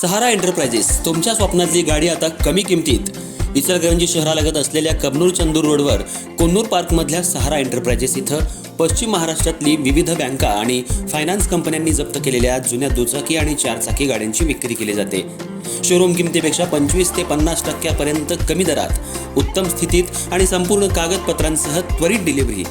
सहारा enterprises तुमच्या स्वप्नातली गाडी आता कमी किमतीत. इचलकरंजी शहरालगत असलेल्या कबनूर चंदूर रोडवर कोन्नूर पार्कमधल्या सहारा एंटरप्राइजेस इथं पश्चिम महाराष्ट्रातली विविध बँका आणि फायनान्स कंपन्यांनी जप्त केलेल्या जुन्या दुचाकी आणि चारचाकी गाड्यांची विक्री केली जाते. शोरूम किमतीपेक्षा 25 ते 50% कमी दरात, उत्तम स्थितीत आणि संपूर्ण कागदपत्रांसह त्वरित डिलिव्हरी.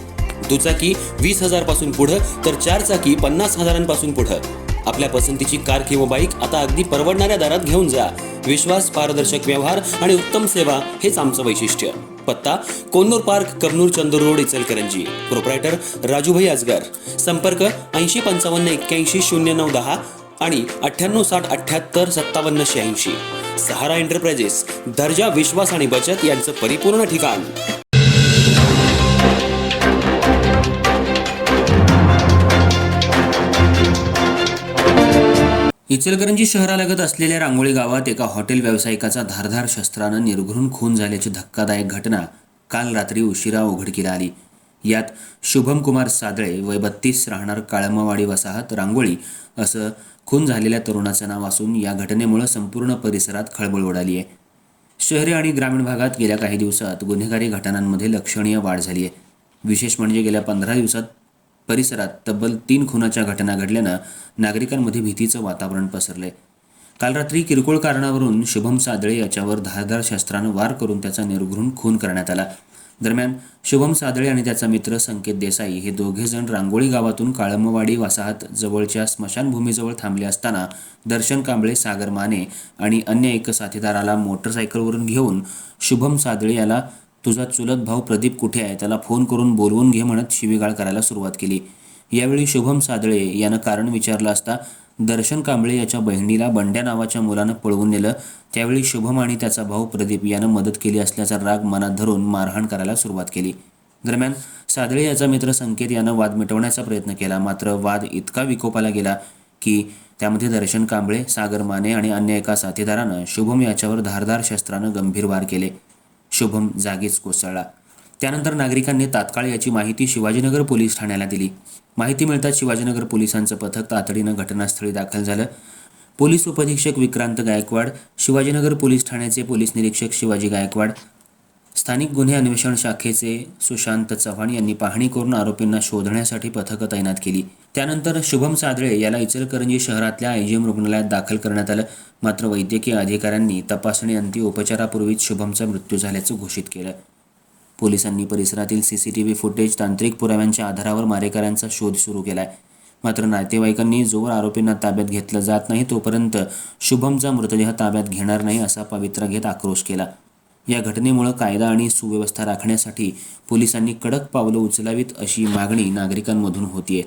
दुचाकी 20,000 पासून पुढे तर चारचाकी 50,000 पासून पुढे. आपल्या पसंतीची कार किंवा बाईक आता अगदी परवडणाऱ्या दरात घेऊन जा. विश्वास, पारदर्शक व्यवहार आणि उत्तम सेवा हेच आमचं वैशिष्ट्य. पत्ता Konnur park, Kabnoor Chandur road, Ichalkaranji. Proprietor Rajubhai Ajgar. संपर्क 8055810910 आणि 9860785786. सहारा एंटरप्राइजेस, दर्जा, विश्वास आणि बचत यांचं परिपूर्ण ठिकाण. इचलकरंजी शहरालगत असलेल्या रांगोळी गावात एका हॉटेल व्यावसायिकाचा धारदार शस्त्रानं निर्घृण खून झाल्याची धक्कादायक घटना काल रात्री उशिरा उघडकीला आली. यात शुभम कुमार सादळे, वय 32, राहणार काळमवाडी वसाहत, रांगोळी असं खून झालेल्या तरुणाचं नाव असून या घटनेमुळे संपूर्ण परिसरात खळबळ उडाली आहे. शहरी आणि ग्रामीण भागात गेल्या काही दिवसात गुन्हेगारी घटनांमध्ये लक्षणीय वाढ झाली आहे. विशेष म्हणजे गेल्या 15 दिवसात परिसरात तब्बल 3 खुनाच्या घटना घडल्यानं नागरिकांमध्ये भीतीचं वातावरण पसरलंय. काल रात्री किरकोळ कारणावरून शुभम सादळे याच्यावर धारदार शस्त्रानं वार करून त्याचा निर्घृण खून करण्यात आला. दरम्यान शुभम सादळे आणि त्याचा मित्र संकेत देसाई हे दोघे जण रांगोळी गावातून काळमवाडी वसाहत जवळच्या स्मशानभूमीजवळ थांबले असताना दर्शन कांबळे, सागर माने आणि अन्य एका साथीदाराला मोटरसायकलवरून घेऊन शुभम सादळे याला तुझा चुलत भाऊ प्रदीप कुठे आहे, त्याला फोन करून बोलवून घे म्हणत शिवीगाळ करायला सुरुवात केली. यावेळी शुभम सादळे यानं कारण विचारलं असता दर्शन कांबळे याच्या बहिणीला बंड्या नावाच्या मुलानं पळवून नेलं. त्यावेळी शुभम आणि त्याचा भाऊ प्रदीप यानं मदत केली असल्याचा राग मनात धरून मारहाण करायला सुरुवात केली. दरम्यान सादळे याचा मित्र संकेत यानं वाद मिटवण्याचा प्रयत्न केला, मात्र वाद इतका विकोपाला गेला की त्यामध्ये दर्शन कांबळे, सागर माने आणि अन्य एका साथीदारानं शुभम याच्यावर धारदार शस्त्रानं गंभीर वार केले. शुभम जागीच कोसळला. त्यानंतर नागरिकांनी तात्काळ याची माहिती शिवाजीनगर पोलीस ठाण्याला दिली. माहिती मिळताच शिवाजीनगर पोलिसांचं पथक तातडीनं घटनास्थळी दाखल झालं. पोलीस उपअधीक्षक विक्रांत गायकवाड, शिवाजीनगर पोलीस ठाण्याचे पोलीस निरीक्षक शिवाजी गायकवाड, स्थानिक गुन्हे अन्वेषण शाखेचे सुशांत चव्हाण यांनी पाहणी करून आरोपींना शोधण्यासाठी पथकं तैनात केली. त्यानंतर शुभम सादळे याला इचलकरंजी शहरातल्या आयजीएम रुग्णालयात दाखल करण्यात आलं. मात्र वैद्यकीय अधिकाऱ्यांनी तपासणी अंती उपचारापूर्वीच शुभमचा मृत्यू झाल्याचं घोषित केलं. पोलिसांनी परिसरातील सीसीटीव्ही फुटेज, तांत्रिक पुराव्यांच्या आधारावर मारेकऱ्यांचा शोध सुरू केलाय. मात्र नातेवाईकांनी जोवर आरोपींना ताब्यात घेतलं जात नाही तोपर्यंत शुभमचा मृतदेह ताब्यात घेणार नाही असा पवित्रा घेत आक्रोश केला. या घटनेमुळे कायदा आणि सुव्यवस्था राखण्यासाठी पोलिसांनी कडक पावलं उचलावीत अशी मागणी नागरिकांमधून होतीये.